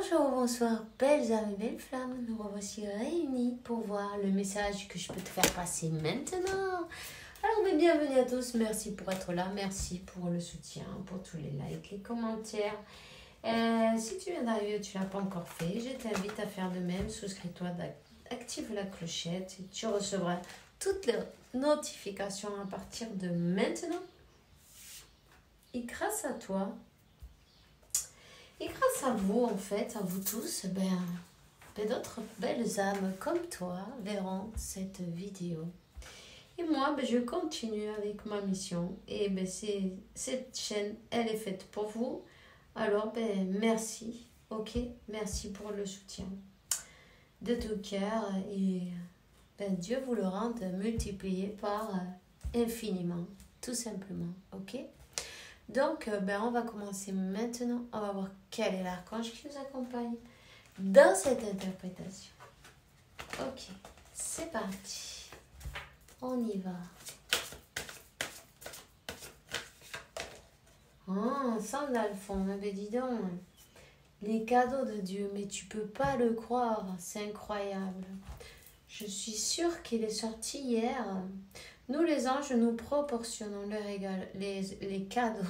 Bonjour, bonsoir, belles âmes et belles flammes. Nous revoici réunis pour voir le message que je peux te faire passer maintenant. Alors, bienvenue à tous. Merci pour être là. Merci pour le soutien, pour tous les likes, les commentaires. Si tu viens d'arriver et tu ne l'as pas encore fait, je t'invite à faire de même. Souscris-toi, active la clochette et tu recevras toutes les notifications à partir de maintenant. Et grâce à toi, et grâce à vous, en fait, à vous tous, d'autres belles âmes comme toi verront cette vidéo. Et moi, je continue avec ma mission. Et cette chaîne, elle est faite pour vous. Alors, merci. Ok, merci pour le soutien de tout cœur. Et Dieu vous le rende multiplié par infiniment, tout simplement. Ok? Donc, on va commencer maintenant. On va voir quel est l'archange qui nous accompagne dans cette interprétation. Ok, c'est parti. On y va. Oh, sandal fond, mais dis donc. Les cadeaux de Dieu, mais tu peux pas le croire. C'est incroyable. Je suis sûre qu'il est sorti hier. Nous, les anges, nous proportionnons les cadeaux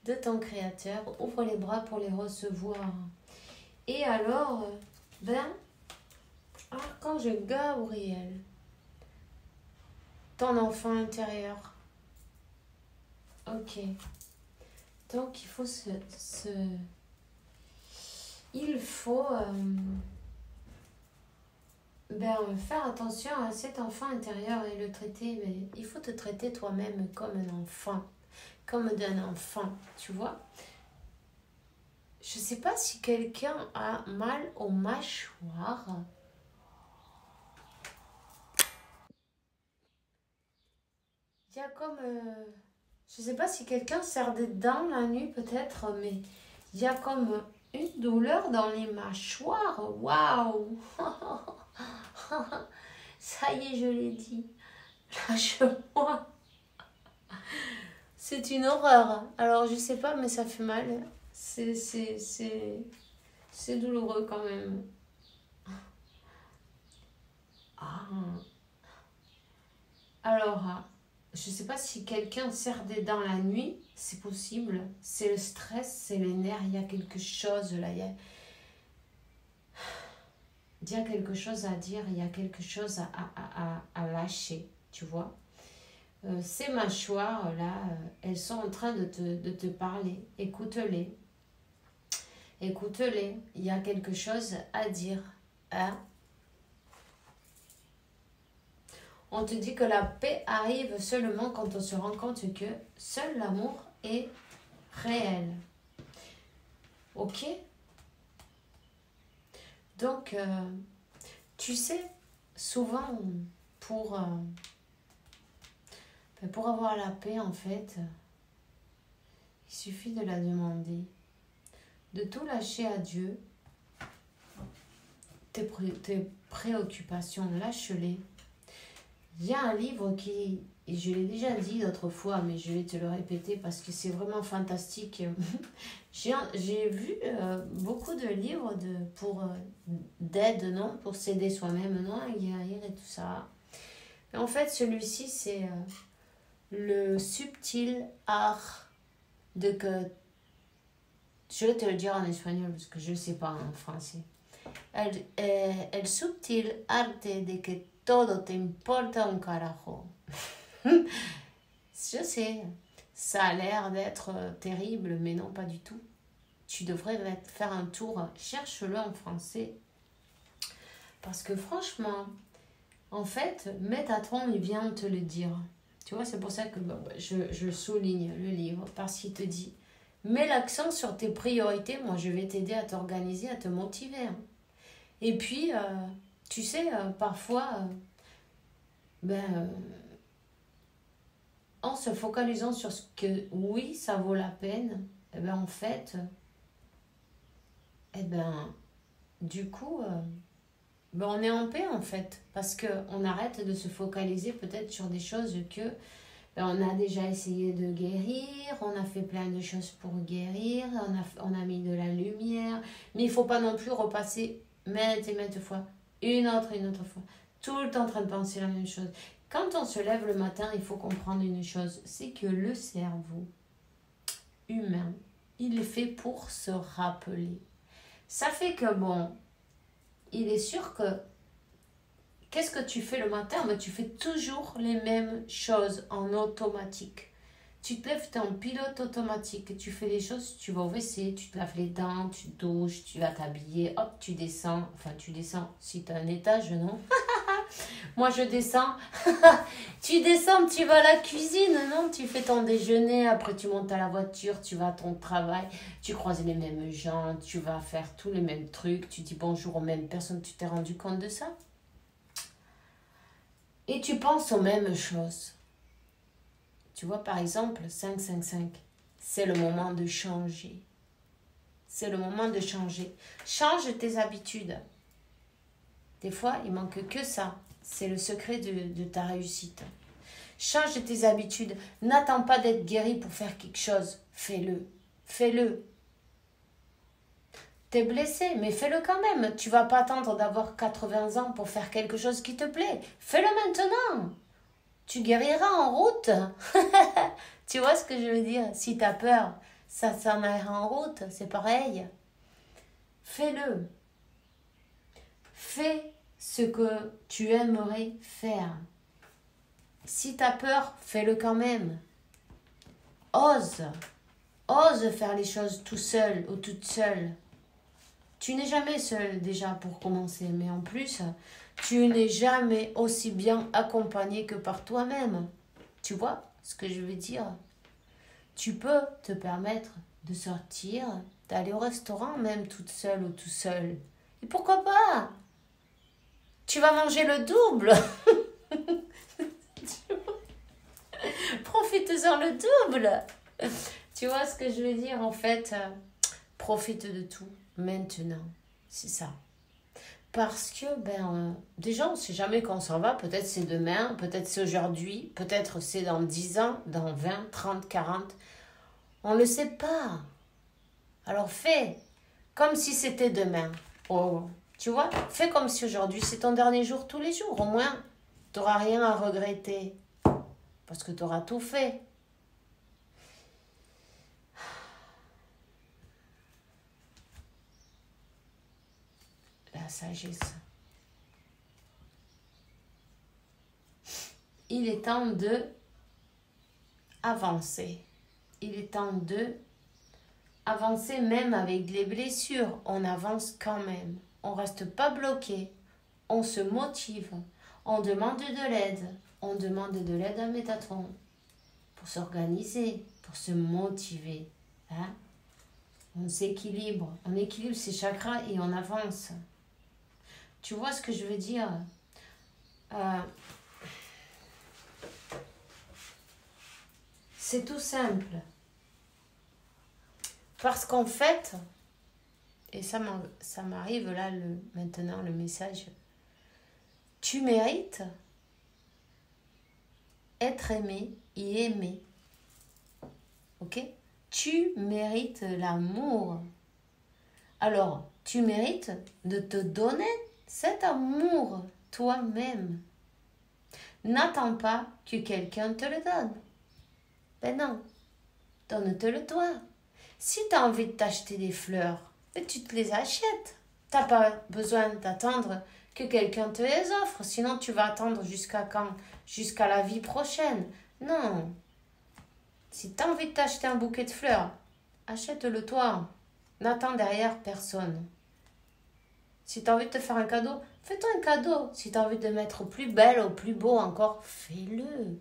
de ton Créateur. Ouvre les bras pour les recevoir. Et alors, archange Gabriel, ton enfant intérieur. Ok. Donc, il faut faire attention à cet enfant intérieur et le traiter. Mais il faut te traiter toi-même comme un enfant, comme d'un enfant, tu vois. Je sais pas si quelqu'un a mal aux mâchoires. Il y a comme... je sais pas si quelqu'un serre des dents la nuit peut-être, mais il y a comme une douleur dans les mâchoires. Waouh. Ça y est, je l'ai dit. Lâche-moi. C'est une horreur. Alors, je sais pas, mais ça fait mal. C'est douloureux quand même. Ah. Alors, je sais pas si quelqu'un serre des dents la nuit. C'est possible. C'est le stress, c'est les nerfs. Il y a quelque chose là. Il y a quelque chose à dire. Il y a quelque chose à lâcher. Tu vois. Ces mâchoires là, elles sont en train de te parler. Écoute-les. Écoute-les. Il y a quelque chose à dire. Hein? On te dit que la paix arrive seulement quand on se rend compte que seul l'amour est réel. Ok? Donc, tu sais, souvent, pour avoir la paix, en fait, il suffit de la demander. De tout lâcher à Dieu. Tes préoccupations, lâche-les. Il y a un livre qui, et je l'ai déjà dit d'autres fois, mais je vais te le répéter parce que c'est vraiment fantastique. J'ai vu beaucoup de livres d'aide, non, pour s'aider soi-même, non, à guérir et tout ça. Et en fait, celui-ci, c'est le subtil art de que... Je vais te le dire en espagnol parce que je ne sais pas en français. El subtil arte de que todo te importa un carajo. Je sais, ça a l'air d'être terrible, mais non, pas du tout. Tu devrais faire un tour, cherche-le en français. Parce que franchement, en fait, Métatron, il vient te le dire. Tu vois, c'est pour ça que je souligne le livre, parce qu'il te dit, mets l'accent sur tes priorités, moi je vais t'aider à t'organiser, à te motiver. Hein. Et puis, tu sais, parfois, en se focalisant sur ce que, oui, ça vaut la peine, en fait, du coup, on est en paix, en fait, parce qu'on arrête de se focaliser peut-être sur des choses que, On a déjà essayé de guérir, on a fait plein de choses pour guérir, on a mis de la lumière, mais il ne faut pas non plus repasser maintes et maintes fois, une autre fois, tout le temps en train de penser la même chose. Quand on se lève le matin, il faut comprendre une chose, c'est que le cerveau humain, il est fait pour se rappeler. Ça fait que bon, il est sûr que qu'est-ce que tu fais le matin? Mais tu fais toujours les mêmes choses en automatique. Tu te lèves, tu es en pilote automatique. Tu fais les choses, tu vas au WC, tu te laves les dents, tu te douches, tu vas t'habiller, hop, tu descends. Enfin, tu descends si tu as un étage, non? Moi, je descends. Tu descends, tu vas à la cuisine, non? Tu fais ton déjeuner, après tu montes à la voiture, tu vas à ton travail, tu croises les mêmes gens, tu vas faire tous les mêmes trucs, tu dis bonjour aux mêmes personnes. Tu t'es rendu compte de ça? Et tu penses aux mêmes choses. Tu vois, par exemple, 5-5-5, c'est le moment de changer. C'est le moment de changer. Change tes habitudes. Des fois, il manque que ça. C'est le secret de ta réussite. Change tes habitudes. N'attends pas d'être guéri pour faire quelque chose. Fais-le. Fais-le. T'es blessé, mais fais-le quand même. Tu vas pas attendre d'avoir 80 ans pour faire quelque chose qui te plaît. Fais-le maintenant. Tu guériras en route. Tu vois ce que je veux dire? Si tu as peur, ça s'en ira en route. C'est pareil. Fais-le. Fais ce que tu aimerais faire. Si tu as peur, fais-le quand même. Ose. Ose faire les choses tout seul ou toute seule. Tu n'es jamais seul déjà pour commencer, mais en plus, tu n'es jamais aussi bien accompagné que par toi-même. Tu vois ce que je veux dire? Tu peux te permettre de sortir, d'aller au restaurant même toute seule ou tout seul. Et pourquoi pas? Tu vas manger le double. Profites-en le double. Tu vois ce que je veux dire? En fait, profite de tout maintenant. C'est ça. Parce que, déjà, on ne sait jamais quand on s'en va. Peut-être c'est demain, peut-être c'est aujourd'hui, peut-être c'est dans 10 ans, dans 20, 30, 40. On ne le sait pas. Alors fais comme si c'était demain. Oh, tu vois, fais comme si aujourd'hui c'est ton dernier jour tous les jours. Au moins, tu n'auras rien à regretter. Parce que tu auras tout fait. La sagesse. Il est temps de avancer. Il est temps de avancer même avec les blessures. On avance quand même. On reste pas bloqué. On se motive. On demande de l'aide. On demande de l'aide à Métatron pour s'organiser, pour se motiver. Hein? On s'équilibre. On équilibre ses chakras et on avance. Tu vois ce que je veux dire? C'est tout simple. Parce qu'en fait, et ça m'arrive là maintenant le message, tu mérites être aimé et aimé. Ok? Tu mérites l'amour. Alors, tu mérites de te donner cet amour toi-même. N'attends pas que quelqu'un te le donne. Ben non, donne-te-le toi. Si tu as envie de t'acheter des fleurs, tu te les achètes. Tu n'as pas besoin d'attendre que quelqu'un te les offre. Sinon, tu vas attendre jusqu'à quand? Jusqu'à la vie prochaine. Non. Si tu as envie de t'acheter un bouquet de fleurs, achète-le toi. N'attends derrière personne. Si tu as envie de te faire un cadeau, fais-toi un cadeau. Si tu as envie de te mettre au plus belle, au plus beau encore, fais-le.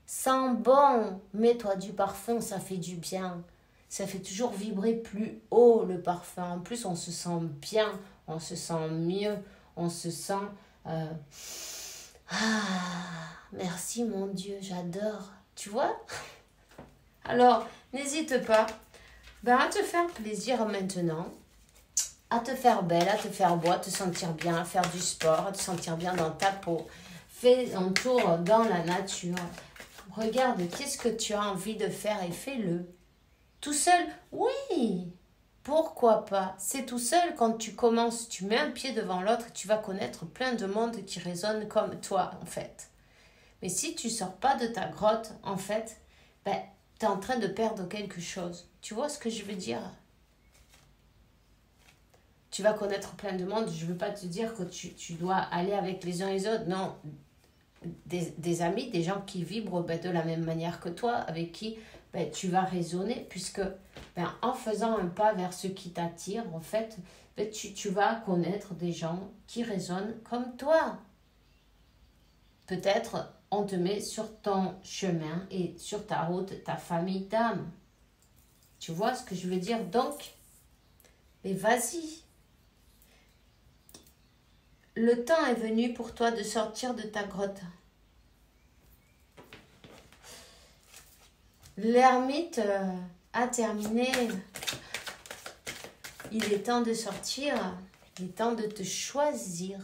Sens bon. Mets-toi du parfum, ça fait du bien. Ça fait toujours vibrer plus haut le parfum. En plus, on se sent bien, on se sent mieux, on se sent... merci mon Dieu, j'adore. Tu vois? Alors, n'hésite pas à te faire plaisir maintenant, à te faire belle, à te faire beau, à te sentir bien, à faire du sport, à te sentir bien dans ta peau. Fais un tour dans la nature. regarde, qu'est-ce que tu as envie de faire et fais-le. Tout seul, oui, pourquoi pas. C'est tout seul quand tu commences, tu mets un pied devant l'autre et tu vas connaître plein de monde qui résonne comme toi, en fait. Mais si tu sors pas de ta grotte, en fait, ben, tu es en train de perdre quelque chose. Tu vois ce que je veux dire? Tu vas connaître plein de monde. Je ne veux pas te dire que tu dois aller avec les uns et les autres. Non, des amis, des gens qui vibrent ben, de la même manière que toi, avec qui ben, tu vas raisonner, puisque ben, en faisant un pas vers ce qui t'attire, en fait, ben, tu vas connaître des gens qui résonnent comme toi. Peut-être on te met sur ton chemin et sur ta route ta famille d'âme. Tu vois ce que je veux dire? Donc, mais vas-y. Le temps est venu pour toi de sortir de ta grotte. L'ermite a terminé. Il est temps de sortir. Il est temps de te choisir.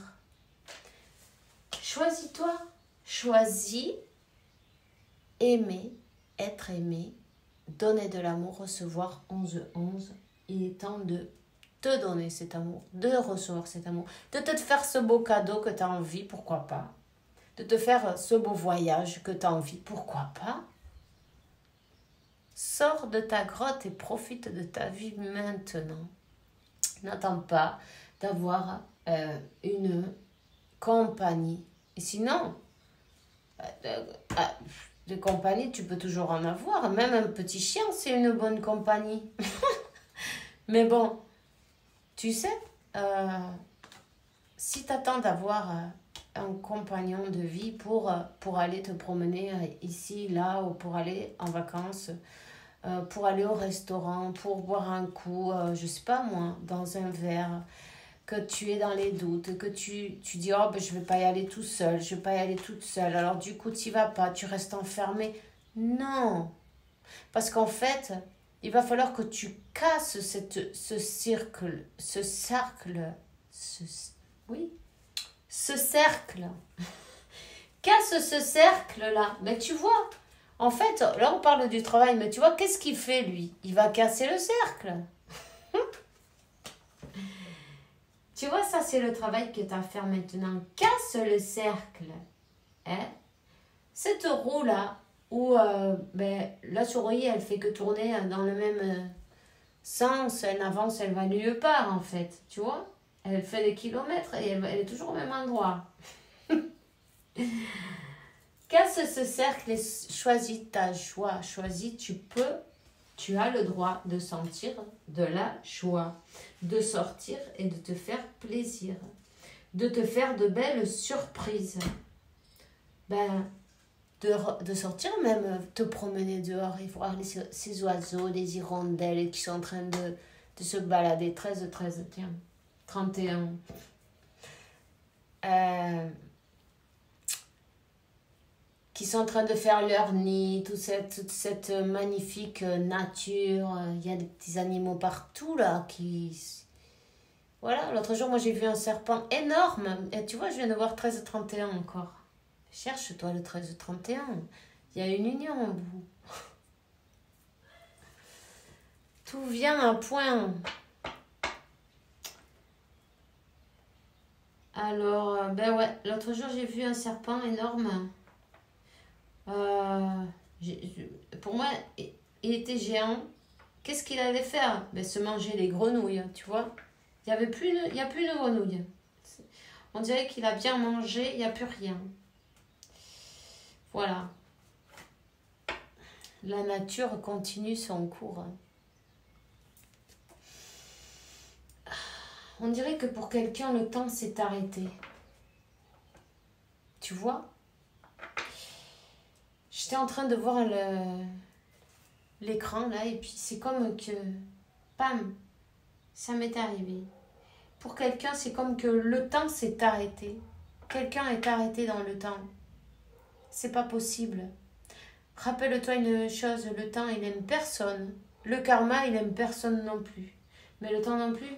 Choisis-toi. Choisis aimer, être aimé, donner de l'amour, recevoir 11-11. Il est temps de te donner cet amour, de recevoir cet amour, de te faire ce beau cadeau que tu as envie, pourquoi pas. De te faire ce beau voyage que tu as envie, pourquoi pas. Sors de ta grotte et profite de ta vie maintenant. N'attends pas d'avoir une compagnie. Et sinon, de compagnie, tu peux toujours en avoir. Même un petit chien, c'est une bonne compagnie. Mais bon, tu sais, si tu attends d'avoir un compagnon de vie pour aller te promener ici, là, ou pour aller en vacances, pour aller au restaurant, pour boire un coup, je sais pas moi, dans un verre, que tu es dans les doutes, que tu dis, oh, ben, je vais pas y aller tout seul, je vais pas y aller toute seule, alors du coup, tu vas pas, tu restes enfermé. Non, parce qu'en fait, il va falloir que tu casses ce cercle, oui, ce cercle. Casse ce cercle-là. Mais tu vois, en fait, là on parle du travail, mais tu vois, qu'est-ce qu'il fait lui? Il va casser le cercle. Tu vois, ça c'est le travail que tu as à faire maintenant. Casse le cercle. Hein? Cette roue-là, où ben, la souris, elle fait que tourner dans le même sens, elle n'avance, elle va nulle part en fait. Tu vois? Elle fait des kilomètres et elle est toujours au même endroit. Casse ce cercle et choisis ta joie. Choisis, tu as le droit de sentir de la joie, de sortir et de te faire plaisir, de te faire de belles surprises. Ben, de sortir même, te promener dehors et voir ces oiseaux, les hirondelles qui sont en train de se balader. 13, tiens, 31. Qui sont en train de faire leur nid, toute cette magnifique nature. Il y a des petits animaux partout là qui... Voilà, l'autre jour, moi j'ai vu un serpent énorme. Et tu vois, je viens de voir 13-31 encore. Cherche-toi le 13-31. Il y a une union en vous. Tout vient à point. Alors, ben ouais, l'autre jour j'ai vu un serpent énorme. Pour moi, il était géant. Qu'est-ce qu'il allait faire? Ben, se manger les grenouilles, tu vois. Il n'y a plus de grenouilles. On dirait qu'il a bien mangé, il n'y a plus rien. Voilà. La nature continue son cours. On dirait que pour quelqu'un, le temps s'est arrêté. Tu vois? J'étais en train de voir l'écran là et puis c'est comme que, pam, ça m'est arrivé. Pour quelqu'un, c'est comme que le temps s'est arrêté. Quelqu'un est arrêté dans le temps. C'est pas possible. Rappelle-toi une chose, le temps, il aime personne. Le karma, il aime personne non plus. Mais le temps non plus.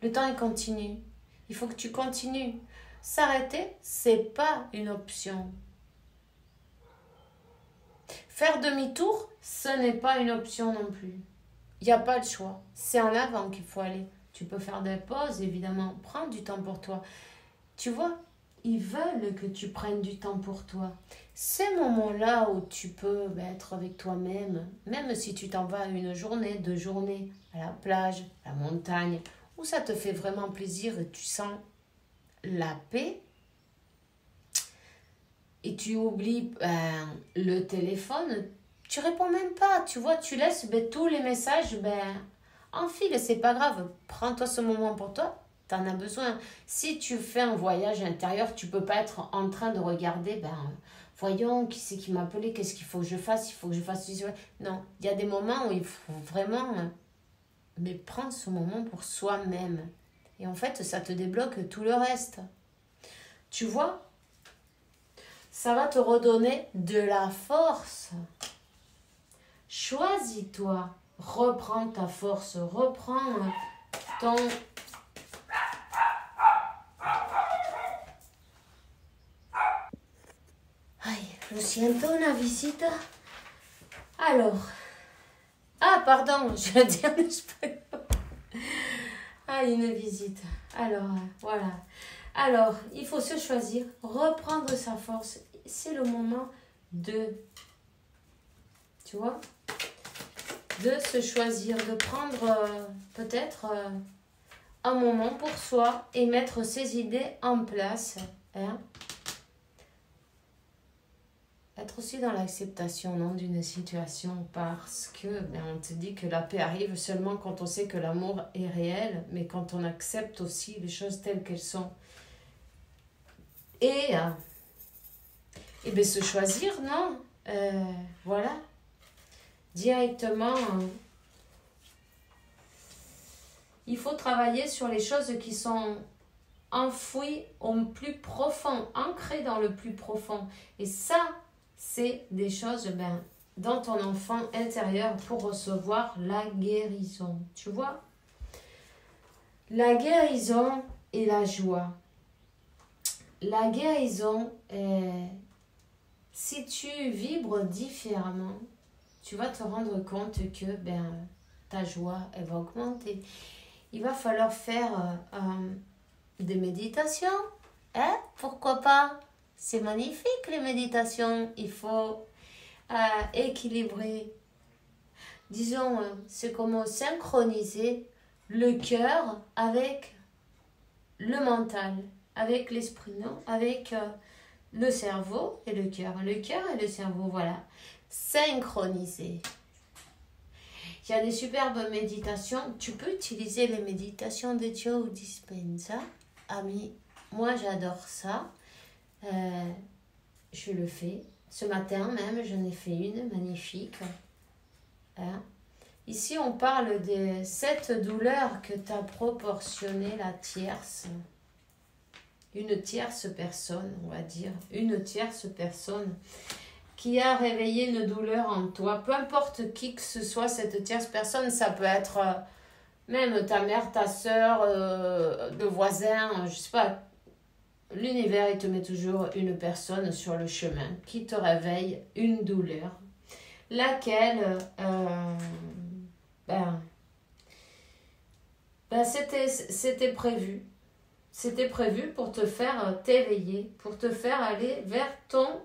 Le temps, il continue. Il faut que tu continues. S'arrêter, c'est pas une option. Faire demi-tour, ce n'est pas une option non plus. Il n'y a pas le choix. C'est en avant qu'il faut aller. Tu peux faire des pauses, évidemment. Prends du temps pour toi. Tu vois, ils veulent que tu prennes du temps pour toi. Ces moments-là où tu peux être avec toi-même, même si tu t'en vas une journée, 2 journées, à la plage, à la montagne, où ça te fait vraiment plaisir et tu sens la paix, et tu oublies le téléphone, tu réponds même pas, tu vois, tu laisses tous les messages en file, c'est pas grave, prends-toi ce moment pour toi, t'en as besoin. Si tu fais un voyage intérieur, tu peux pas être en train de regarder, voyons, qui c'est qui m'a appelé, qu'est-ce qu'il faut que je fasse, il faut que je fasse ceci. Non, il y a des moments où il faut vraiment prendre ce moment pour soi-même. Et en fait, ça te débloque tout le reste. Tu vois, ça va te redonner de la force. Choisis-toi. Reprends ta force. Reprends ton... Ay, lo siento, una visita. Alors. Ah, pardon, je vais dire en espagnol. Ah, une visite. Alors, voilà. Alors, il faut se choisir, reprendre sa force. C'est le moment de, tu vois, de se choisir, de prendre peut-être un moment pour soi et mettre ses idées en place. Hein. Être aussi dans l'acceptation d'une situation parce que on te dit que la paix arrive seulement quand on sait que l'amour est réel, mais quand on accepte aussi les choses telles qu'elles sont. Et se choisir, non. Voilà. Directement, il faut travailler sur les choses qui sont enfouies au plus profond, ancrées dans le plus profond. Et ça, c'est des choses dans ton enfant intérieur pour recevoir la guérison. Tu vois? La guérison et la joie. La guérison, si tu vibres différemment, tu vas te rendre compte que ta joie, elle va augmenter. Il va falloir faire des méditations. Hein? Pourquoi pas? C'est magnifique les méditations. Il faut équilibrer. Disons, c'est comme synchroniser le cœur avec le mental. Avec l'esprit, non? Avec le cerveau et le cœur. Le cœur et le cerveau, voilà. Synchroniser. Il y a des superbes méditations. Tu peux utiliser les méditations de Joe Dispenza. Moi, j'adore ça. Je le fais. Ce matin même, j'en ai fait une magnifique. Hein? Ici, on parle de cette douleur que t'a proportionnée la tierce. Une tierce personne, on va dire, une tierce personne qui a réveillé une douleur en toi. Peu importe qui que ce soit, cette tierce personne, ça peut être même ta mère, ta soeur, le voisin, je sais pas. L'univers, il te met toujours une personne sur le chemin qui te réveille une douleur, laquelle, c'était prévu. C'était prévu pour te faire t'éveiller, pour te faire aller vers ton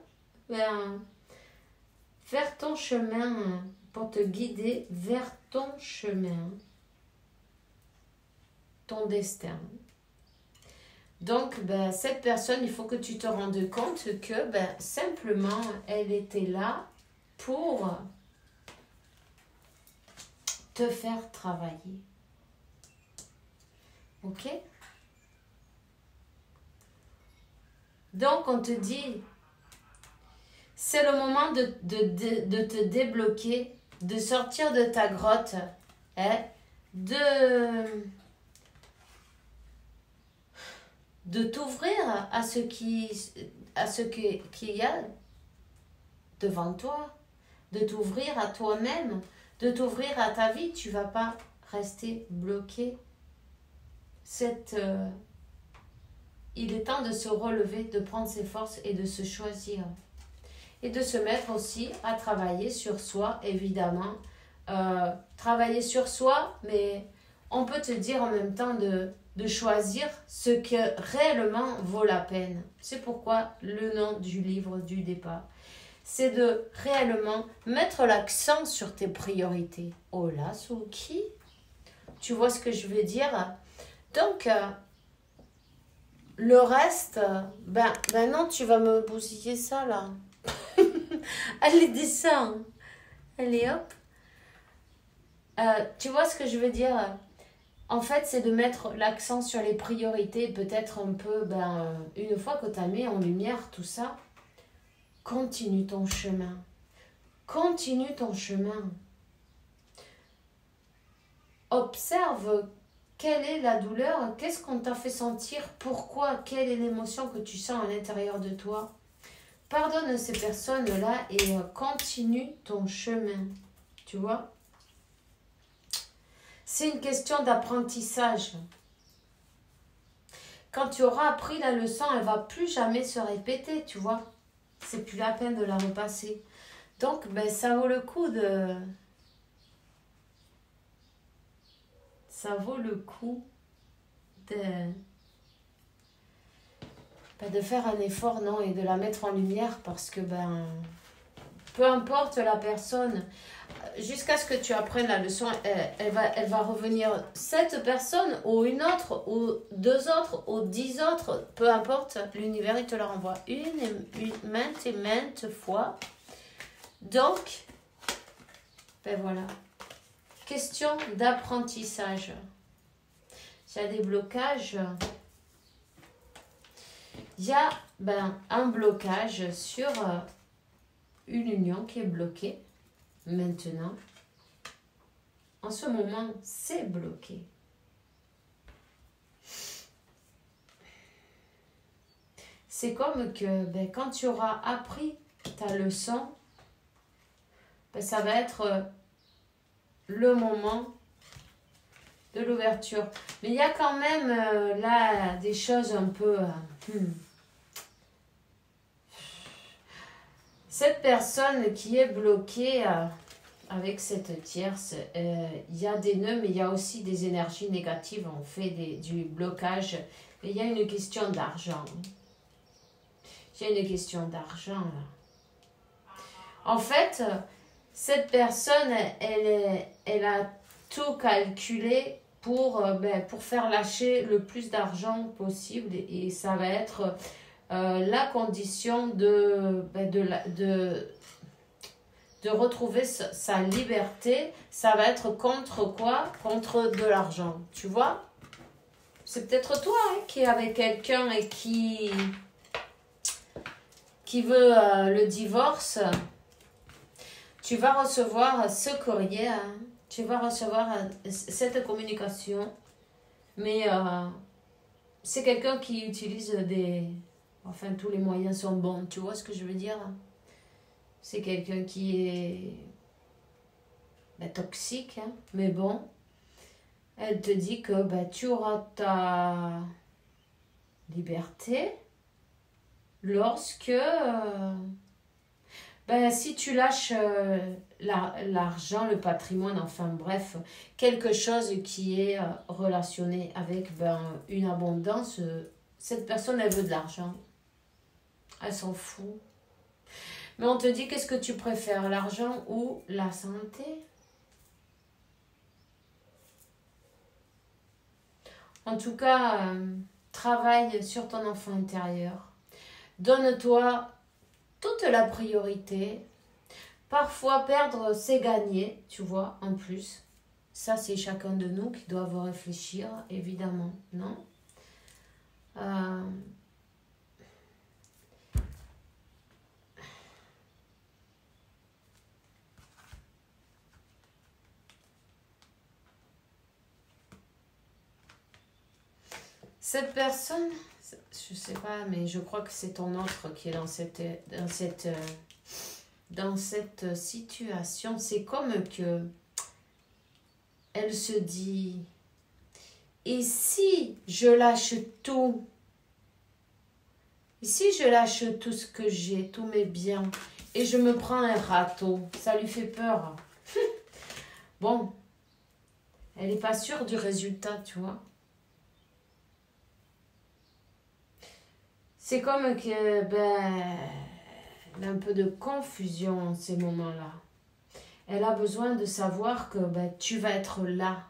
chemin, pour te guider vers ton chemin, ton destin. Donc, cette personne, il faut que tu te rendes compte que simplement, elle était là pour te faire travailler. Ok? Donc, on te dit, c'est le moment de te débloquer, de sortir de ta grotte, hein, de t'ouvrir à ce qu'il y a devant toi, de t'ouvrir à toi-même, de t'ouvrir à ta vie. Tu ne vas pas rester bloqué. Il est temps de se relever, de prendre ses forces et de se choisir. et de se mettre aussi à travailler sur soi, évidemment. Travailler sur soi, mais on peut te dire en même temps de choisir ce que réellement vaut la peine. C'est pourquoi le nom du livre du départ. C'est de réellement mettre l'accent sur tes priorités. Oh là, Suki, tu vois ce que je veux dire? Donc, le reste, ben non, tu vas me bousiller ça là. Allez, descends. Allez, hop. Tu vois ce que je veux dire? En fait, c'est de mettre l'accent sur les priorités, peut-être un peu, une fois que tu as mis en lumière tout ça, continue ton chemin. Continue ton chemin. Observe quelle est la douleur, qu'est-ce qu'on t'a fait sentir, pourquoi, quelle est l'émotion que tu sens à l'intérieur de toi. Pardonne ces personnes-là et continue ton chemin. Tu vois? C'est une question d'apprentissage. Quand tu auras appris la leçon, elle ne va plus jamais se répéter, tu vois. C'est plus la peine de la repasser. Donc, ça vaut le coup de... Ça vaut le coup de faire un effort, non, et de la mettre en lumière parce que, peu importe la personne, jusqu'à ce que tu apprennes la leçon, elle va revenir cette personne ou une autre, ou deux autres, ou 10 autres, peu importe, l'univers, il te la renvoie maintes et maintes fois. Donc, voilà. Question d'apprentissage. S'il y a des blocages, il y a un blocage sur une union qui est bloquée. Maintenant, en ce moment, c'est bloqué. C'est comme que quand tu auras appris ta leçon, ça va être le moment de l'ouverture. Mais il y a quand même là des choses un peu... Cette personne qui est bloquée avec cette tierce, il y a des nœuds, mais il y a aussi des énergies négatives. On fait du blocage. Et il y a une question d'argent. Il y a une question d'argent là. En fait, cette personne, elle a tout calculé pour faire lâcher le plus d'argent possible. Et ça va être... la condition de retrouver sa liberté, ça va être contre quoi? Contre de l'argent, tu vois? C'est peut-être toi qui est avec quelqu'un et qui veut le divorce. Tu vas recevoir ce courrier, tu vas recevoir cette communication, mais c'est quelqu'un qui utilise Enfin, tous les moyens sont bons, tu vois ce que je veux dire? C'est quelqu'un qui est toxique, mais bon. Elle te dit que tu auras ta liberté lorsque... si tu lâches l'argent, le patrimoine, enfin bref, quelque chose qui est relationné avec une abondance, cette personne, elle veut de l'argent. Elle s'en fout. Mais on te dit, qu'est-ce que tu préfères, l'argent ou la santé? En tout cas, travaille sur ton enfant intérieur. Donne-toi toute la priorité. Parfois, perdre, c'est gagner, tu vois, en plus. Ça, c'est chacun de nous qui doivent réfléchir, évidemment, non? Cette personne, je sais pas, mais je crois que c'est ton autre qui est dans cette situation. C'est comme que elle se dit, et si je lâche tout, et si je lâche tout ce que j'ai, tous mes biens, Et je me prends un râteau. Ça lui fait peur. Bon. Elle n'est pas sûre du résultat, tu vois. C'est comme que, ben, elle a un peu de confusion en ces moments-là. Elle a besoin de savoir que ben, tu vas être là.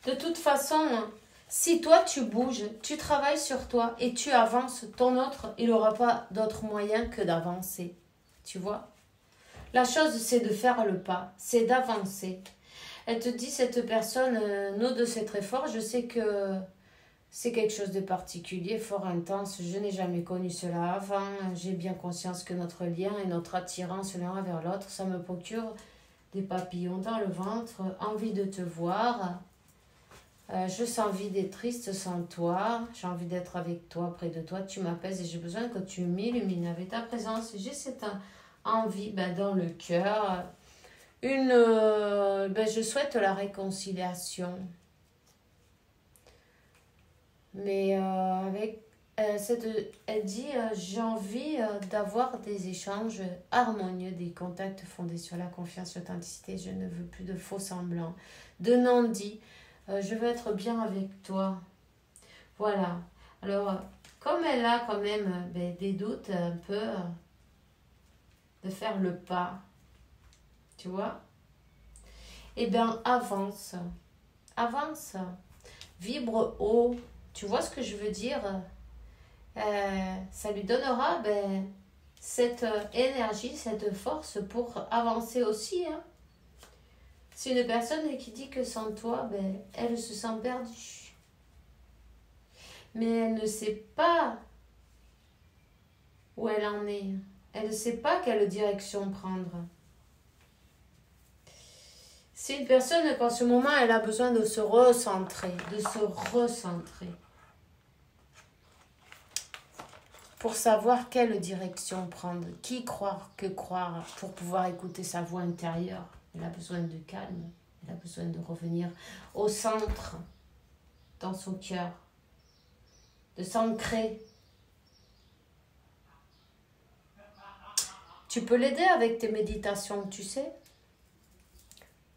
De toute façon, si toi tu bouges, tu travailles sur toi et tu avances, ton autre, il n'aura pas d'autre moyen que d'avancer. Tu vois? La chose, c'est de faire le pas, c'est d'avancer. Elle te dit, cette personne, nous deux, c'est très fort. Je sais que c'est quelque chose de particulier, fort intense. Je n'ai jamais connu cela avant. J'ai bien conscience que notre lien et notre attirance l'un vers l'autre, ça me procure des papillons dans le ventre, envie de te voir. Je sens vide et triste sans toi. J'ai envie d'être avec toi, près de toi. Tu m'apaises et j'ai besoin que tu m'illumines avec ta présence. J'ai cette envie dans le cœur. Je souhaite la réconciliation. Mais elle dit, j'ai envie d'avoir des échanges harmonieux, des contacts fondés sur la confiance, l'authenticité. Je ne veux plus de faux semblants, de non-dits. Je veux être bien avec toi. Voilà. Alors, comme elle a quand même des doutes un peu de faire le pas, tu vois, eh bien, avance. Avance. Vibre haut. Tu vois ce que je veux dire? Ça lui donnera cette énergie, cette force pour avancer aussi. Hein. C'est une personne qui dit que sans toi, elle se sent perdue. Mais elle ne sait pas où elle en est. Elle ne sait pas quelle direction prendre. C'est une personne qu'en ce moment, elle a besoin de se recentrer, pour savoir quelle direction prendre, qui croire, que croire, pour pouvoir écouter sa voix intérieure. Elle a besoin de calme, elle a besoin de revenir au centre, dans son cœur, de s'ancrer. Tu peux l'aider avec tes méditations, tu sais.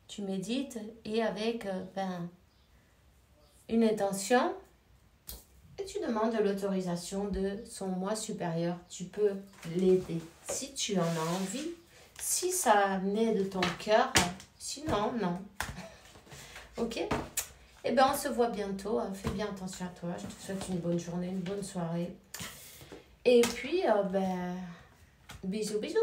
Tu médites et avec une intention, et tu demandes l'autorisation de son moi supérieur. Tu peux l'aider si tu en as envie. Si ça naît de ton cœur, sinon, non. Ok? Eh bien, on se voit bientôt. Fais bien attention à toi. Je te souhaite une bonne journée, une bonne soirée. Et puis, bisous, bisous.